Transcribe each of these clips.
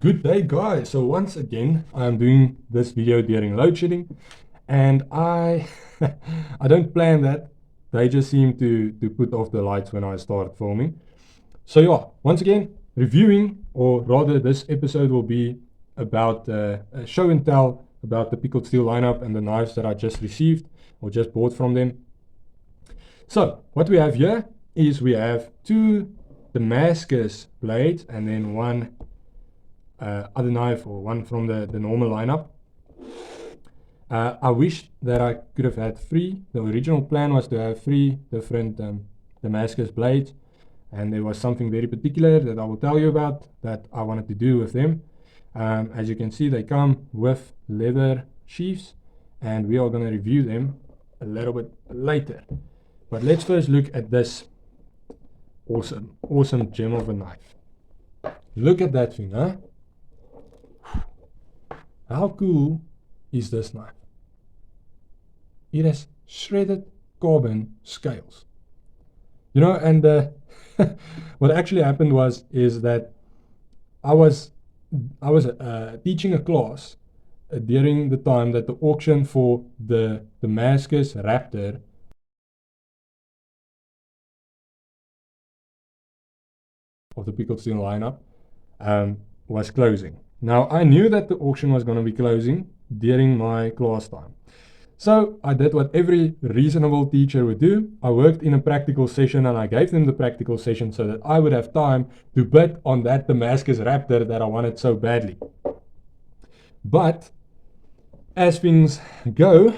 Good day, guys. So once again, I'm doing this video during load shedding, and I I don't plan that. They just seem to put off the lights when I start filming. So yeah, once again, reviewing, or rather this episode will be about a show and tell about the Pickled Steel lineup and the knives that I just received or just bought from them. So what we have here is we have two Damascus blades and then one other knife, or one from the normal lineup. I wish that I could have had three. The original plan was to have three different Damascus blades, and there was something very particular that I will tell you about that I wanted to do with them. As you can see, they come with leather sheaths, and we are going to review them a little bit later. But let's first look at this awesome gem of a knife. Look at that thing, huh? How cool is this knife? It has shredded carbon scales. You know, and what actually happened is that I was teaching a class during the time that the auction for the Damascus Raptor of the Pickled Steel lineup was closing. Now, I knew that the auction was going to be closing during my class time. So I did what every reasonable teacher would do. I worked in a practical session, and I gave them the practical session so that I would have time to bid on that Damascus Raptor that I wanted so badly. But as things go,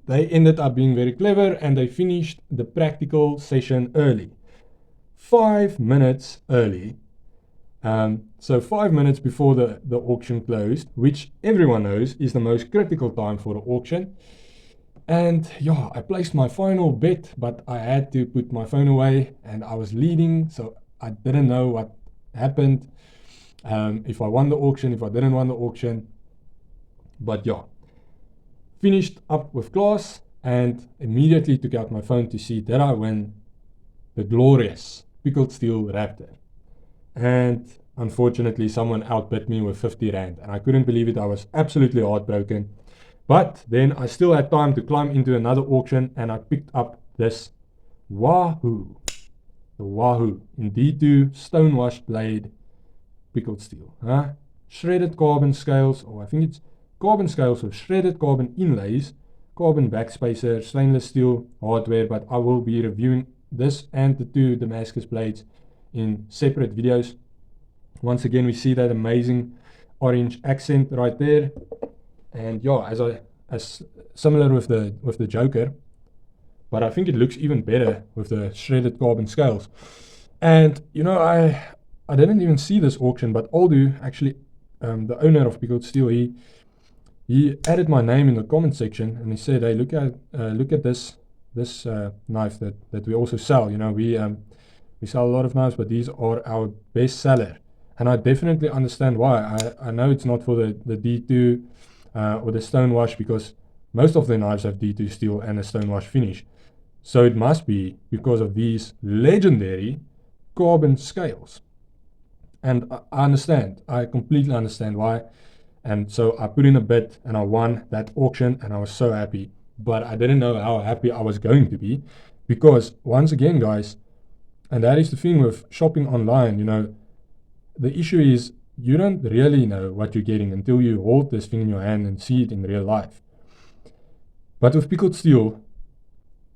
they ended up being very clever, and they finished the practical session early. 5 minutes early. So 5 minutes before the auction closed, which everyone knows is the most critical time for the auction. And yeah, I placed my final bet, but I had to put my phone away, and I was leading, so I didn't know what happened, if I won the auction, if I didn't win the auction. But yeah, finished up with class and immediately took out my phone to see did I win the glorious Pickled Steel Raptor. And unfortunately, someone outbid me with 50 Rand, and I couldn't believe it. I was absolutely heartbroken. But then I still had time to climb into another auction, and I picked up this Wahoo. The Wahoo in D2 Stonewashed blade Pickled Steel. Shredded carbon scales, or I think it's carbon scales with shredded carbon inlays, carbon backspacer, stainless steel hardware, but I will be reviewing this and the two Damascus blades in separate videos. Once again, we see that amazing orange accent right there, and yeah, as similar with the Joker, but I think it looks even better with the shredded carbon scales. And you know, I didn't even see this auction, but Aldo actually, the owner of Pickled Steel, he added my name in the comment section, and he said, "Hey, look at this knife that we also sell. You know, we sell a lot of knives, but these are our best seller." And I definitely understand why. I know it's not for the D2 or the Stonewash, because most of their knives have D2 steel and a Stonewash finish. So it must be because of these legendary carbon scales. And I understand. I completely understand why. And so I put in a bid, and I won that auction, and I was so happy. But I didn't know how happy I was going to be, because once again, guys, and that is the thing with shopping online, you know, the issue is you don't really know what you're getting until you hold this thing in your hand and see it in real life. But with Pickled Steel,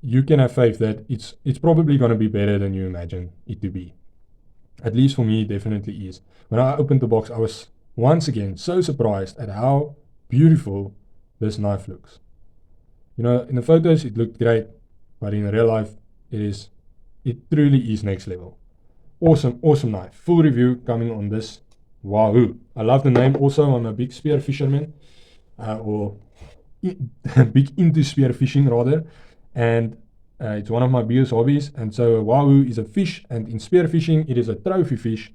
you can have faith that it's probably going to be better than you imagine it to be. At least for me, it definitely is. When I opened the box, I was once again so surprised at how beautiful this knife looks. You know, in the photos it looked great, but in real life it truly is next level. Awesome knife. Full review coming on this Wahoo. I love the name also. I'm a big spear fisherman, or big into spear fishing rather, and it's one of my biggest hobbies. And so Wahoo is a fish, and in spear fishing it is a trophy fish,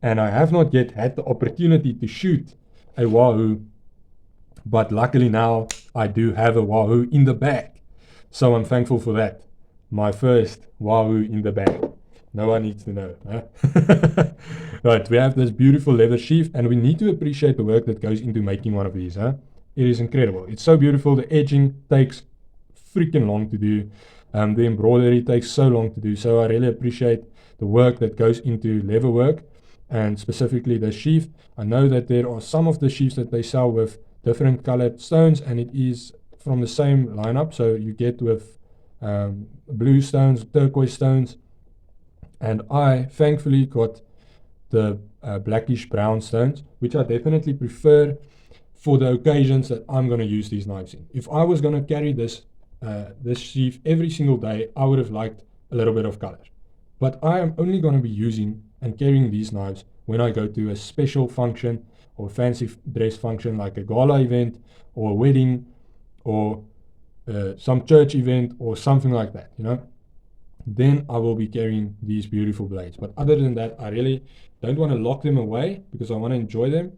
and I have not yet had the opportunity to shoot a Wahoo, but luckily now I do have a Wahoo in the bag, so I'm thankful for that. My first Wahoo in the bag. No one needs to know. Huh? Right, we have this beautiful leather sheath, and we need to appreciate the work that goes into making one of these. Huh? It is incredible. It's so beautiful. The edging takes freaking long to do. The embroidery takes so long to do. So I really appreciate the work that goes into leather work, and specifically the sheath. I know that there are some of the sheaths that they sell with different colored stones, and it is from the same lineup. So you get with blue stones, turquoise stones, and I thankfully got the blackish brown stones, which I definitely prefer for the occasions that I'm going to use these knives in. If I was going to carry this sheath every single day, I would have liked a little bit of color. But I am only going to be using and carrying these knives when I go to a special function or fancy dress function like a gala event or a wedding or some church event or something like that, you know. Then I will be carrying these beautiful blades. But other than that, I really don't want to lock them away because I want to enjoy them,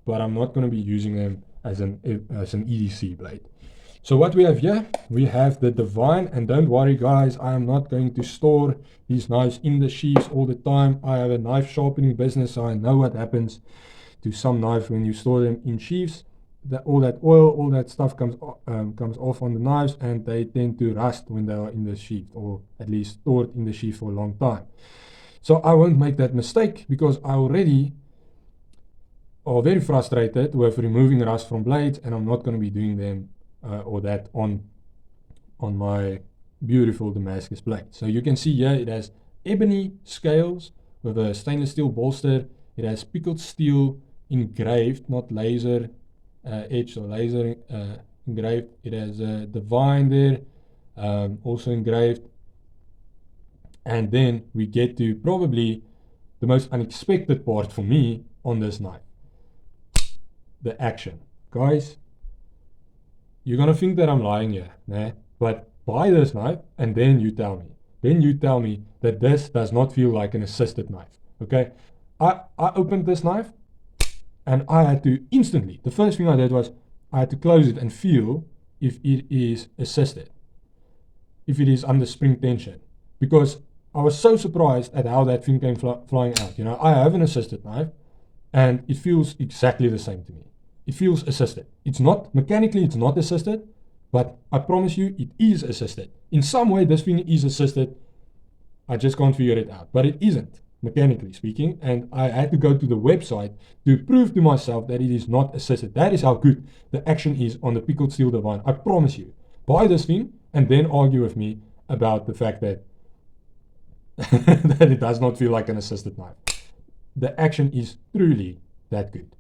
but I'm not going to be using them as an EDC blade. So what we have here, we have the Devine, and don't worry guys, I am not going to store these knives in the sheaths all the time. I have a knife sharpening business, so I know what happens to some knives when you store them in sheaths. All that oil, all that stuff comes off on the knives, and they tend to rust when they are in the sheath, or at least stored in the sheath for a long time. So I won't make that mistake because I already are very frustrated with removing rust from blades, and I'm not going to be doing them or that on my beautiful Damascus blade. So you can see here it has ebony scales with a stainless steel bolster. It has pickled steel engraved, not laser etched or laser engraved. It has a Devine there, also engraved. And then we get to probably the most unexpected part for me on this knife, the action. Guys, you're gonna think that I'm lying here, nah? But buy this knife and then you tell me. Then you tell me that this does not feel like an assisted knife, okay? I opened this knife and I had to instantly, the first thing I did was I had to close it and feel if it is assisted, if it is under spring tension, because I was so surprised at how that thing came flying out. You know, I have an assisted knife and it feels exactly the same to me. It feels assisted. It's not, mechanically it's not assisted, but I promise you it is assisted. In some way this thing is assisted, I just can't figure it out, but it isn't, mechanically speaking, and I had to go to the website to prove to myself that it is not assisted. That is how good the action is on the Pickled Steel Devine. I promise you. Buy this thing and then argue with me about the fact that that it does not feel like an assisted knife. The action is truly that good.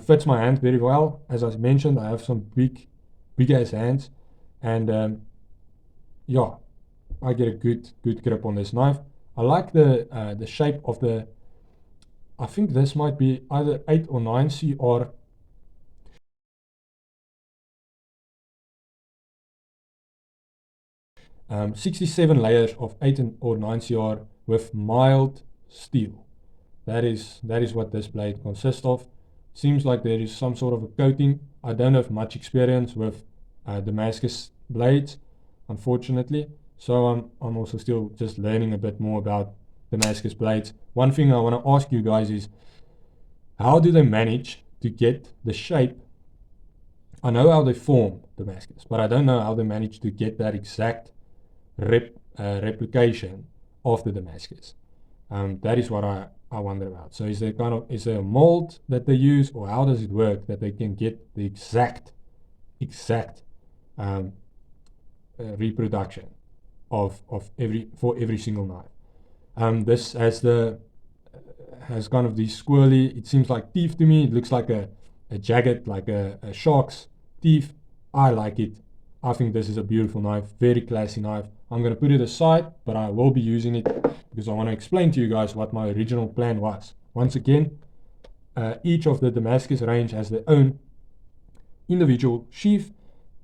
Fits my hand very well. As I mentioned, I have some big ass hands, and yeah, I get a good grip on this knife. I like the shape of the, I think this might be either 8 or 9 CR. Um, 67 layers of 8 or 9 CR with mild steel. That is what this blade consists of. Seems like there is some sort of a coating. I don't have much experience with Damascus blades, unfortunately. So I'm also still just learning a bit more about Damascus blades. One thing I want to ask you guys is, how do they manage to get the shape? I know how they form Damascus, but I don't know how they manage to get that exact replication of the Damascus. That is what I wonder about. So is there a mold that they use, or how does it work that they can get the exact reproduction of every single knife? This has kind of these squirrely, it seems like teeth to me. It looks like a jagged, like a shark's teeth. I like it. I think this is a beautiful knife, very classy knife. I'm going to put it aside, but I will be using it because I want to explain to you guys what my original plan was. Once again, each of the Damascus range has their own individual sheath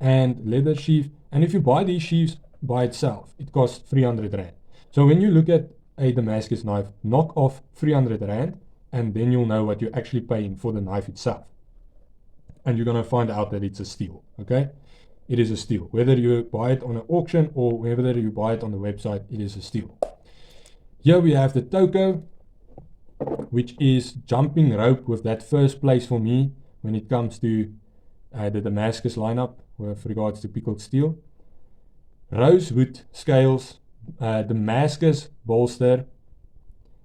and leather sheath. And if you buy these sheaths by itself, it costs 300 Rand. So when you look at a Damascus knife, knock off 300 Rand, and then you'll know what you're actually paying for the knife itself. And you're going to find out that it's a steal, okay? It is a steal. Whether you buy it on an auction or whether you buy it on the website, it is a steal. Here we have the Toko, which is jumping rope with that first place for me when it comes to the Damascus lineup with regards to pickled steel. Rosewood scales, Damascus bolster,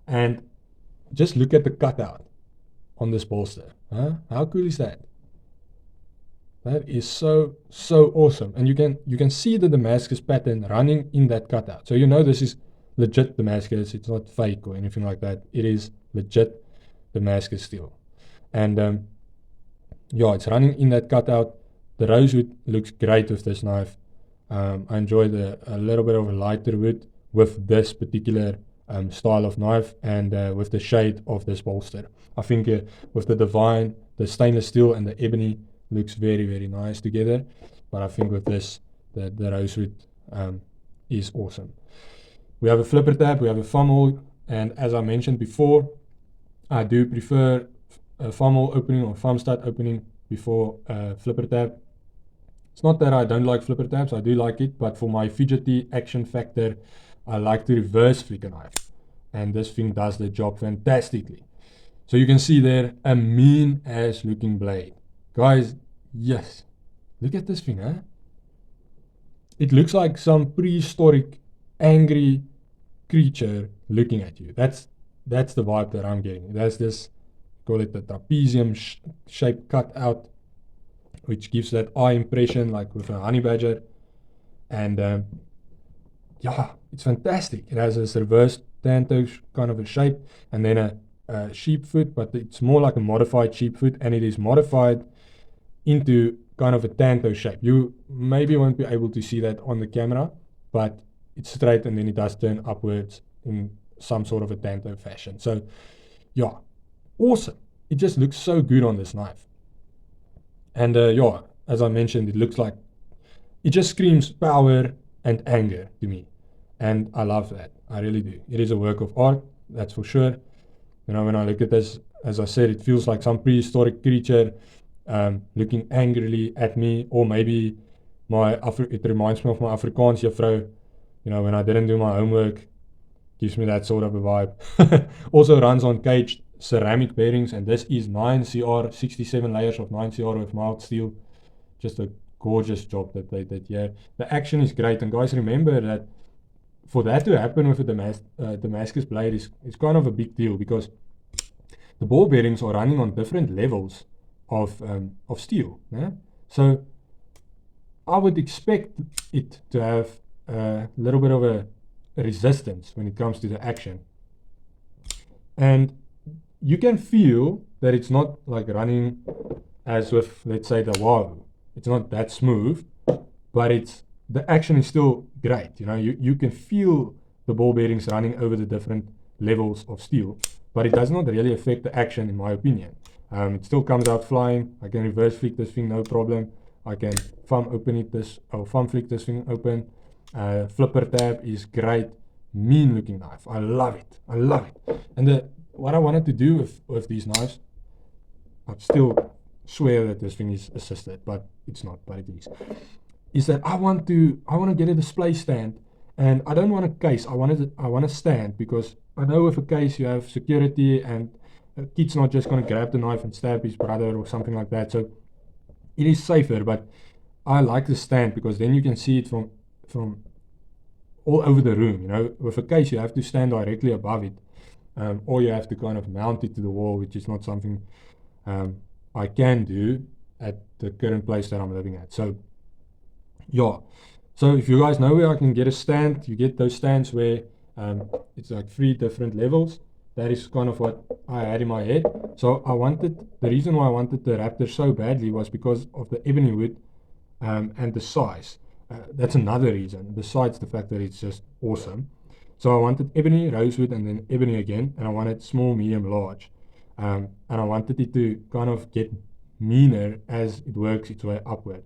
and just look at the cutout on this bolster. How cool is that? That is so awesome. And you can see the Damascus pattern running in that cutout. So you know this is legit Damascus. It's not fake or anything like that. It is legit Damascus steel. And yeah, it's running in that cutout. The rosewood looks great with this knife. I enjoy a little bit of a lighter wood with this particular style of knife and with the shade of this bolster. I think with the Devine, the stainless steel and the ebony looks very nice together. But I think with this, the rosewood is awesome. We have a flipper tab, we have a thumb hole, and as I mentioned before, I do prefer a thumb hole opening or thumb stud opening before flipper tab. It's not that I don't like flipper tabs, I do like it, but for my fidgety action factor, I like to reverse flick a knife. And this thing does the job fantastically. So you can see there, a mean ass looking blade. Guys, yes, look at this thing, huh? It looks like some prehistoric, angry creature looking at you. That's the vibe that I'm getting. That's this, call it the trapezium shape cut out, which gives that eye impression like with a honey badger. And yeah, it's fantastic. It has this reverse tanto kind of a shape, and then a sheep foot, but it's more like a modified sheep foot, and it is modified into kind of a tanto shape. You maybe won't be able to see that on the camera, but it's straight and then it does turn upwards in some sort of a tanto fashion. So yeah, awesome. It just looks so good on this knife. And yeah, as I mentioned, it looks like, it just screams power and anger to me. And I love that. I really do. It is a work of art, that's for sure. You know, when I look at this, as I said, it feels like some prehistoric creature looking angrily at me, or maybe it reminds me of my Afrikaans juffrou. You know, when I didn't do my homework, gives me that sort of a vibe. Also runs on caged ceramic bearings, and this is 9CR, 67 layers of 9CR with mild steel. Just a gorgeous job that they did here. The action is great, and guys, remember that for that to happen with a Damascus blade is kind of a big deal, because the ball bearings are running on different levels of steel. Yeah? So I would expect it to have a little bit of a resistance when it comes to the action. And you can feel that it's not like running as with, let's say, the Wahoo. It's not that smooth, but the action is still great. You know, you can feel the ball bearings running over the different levels of steel, but it does not really affect the action, in my opinion. It still comes out flying. I can reverse flick this thing, no problem. I can thumb flick this thing open. Flipper tab is great. Mean looking knife. I love it. I love it. And what I wanted to do with these knives, I still swear that this thing is assisted, but it's not, but it is that I want to get a display stand, and I don't want a case. I want a stand, because I know with a case you have security, and a kid's not just going to grab the knife and stab his brother or something like that. So it is safer, but I like the stand because then you can see it from all over the room. You know, with a case you have to stand directly above it, or you have to kind of mount it to the wall, which is not something I can do at the current place that I'm living at. So yeah, so if you guys know where I can get a stand, you get those stands where it's like 3 different levels. That is kind of what I had in my head. So the reason why I wanted the Raptor so badly was because of the ebony wood and the size. That's another reason, besides the fact that it's just awesome. So I wanted ebony, rosewood, and then ebony again, and I wanted small, medium, large. And I wanted it to kind of get meaner as it works its way upward.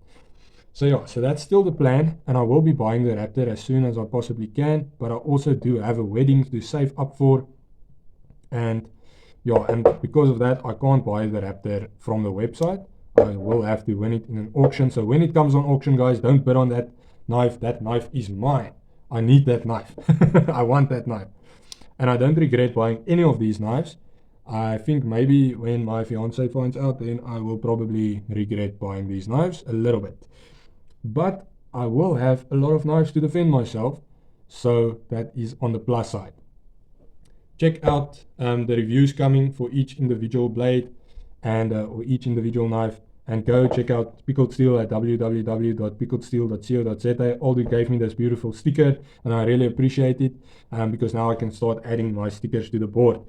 So yeah, so that's still the plan, and I will be buying the Raptor as soon as I possibly can, but I also do have a wedding to save up for. And yeah, and because of that, I can't buy the Raptor from the website. I will have to win it in an auction. So when it comes on auction, guys, don't bid on that knife. That knife is mine. I need that knife. I want that knife. and I don't regret buying any of these knives. I think maybe when my fiance finds out, then I will probably regret buying these knives a little bit. But I will have a lot of knives to defend myself, so that is on the plus side. Check out the reviews coming for each individual blade and or each individual knife, and go check out Pickled Steel at www.pickledsteel.co.za. Aldi gave me this beautiful sticker, and I really appreciate it, because now I can start adding my stickers to the board.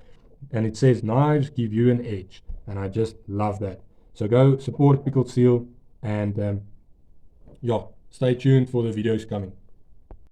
And it says knives give you an edge, and I just love that. So go support Pickled Steel, and yeah, stay tuned for the videos coming.